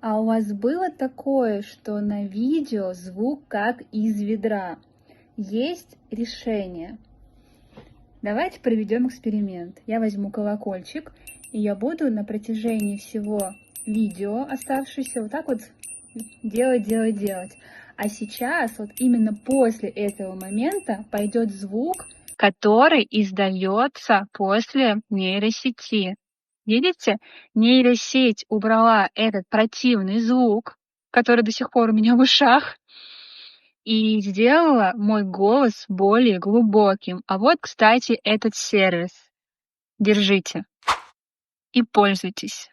А у вас было такое, что на видео звук как из ведра? Есть решение. Давайте проведем эксперимент. Я возьму колокольчик, и я буду на протяжении всего видео оставшееся вот так вот делать. А сейчас, вот именно после этого момента, пойдет звук, который издается после нейросети. Видите? Нейросеть убрала этот противный звук, который до сих пор у меня в ушах, и сделала мой голос более глубоким. А вот, кстати, этот сервис. Держите и пользуйтесь.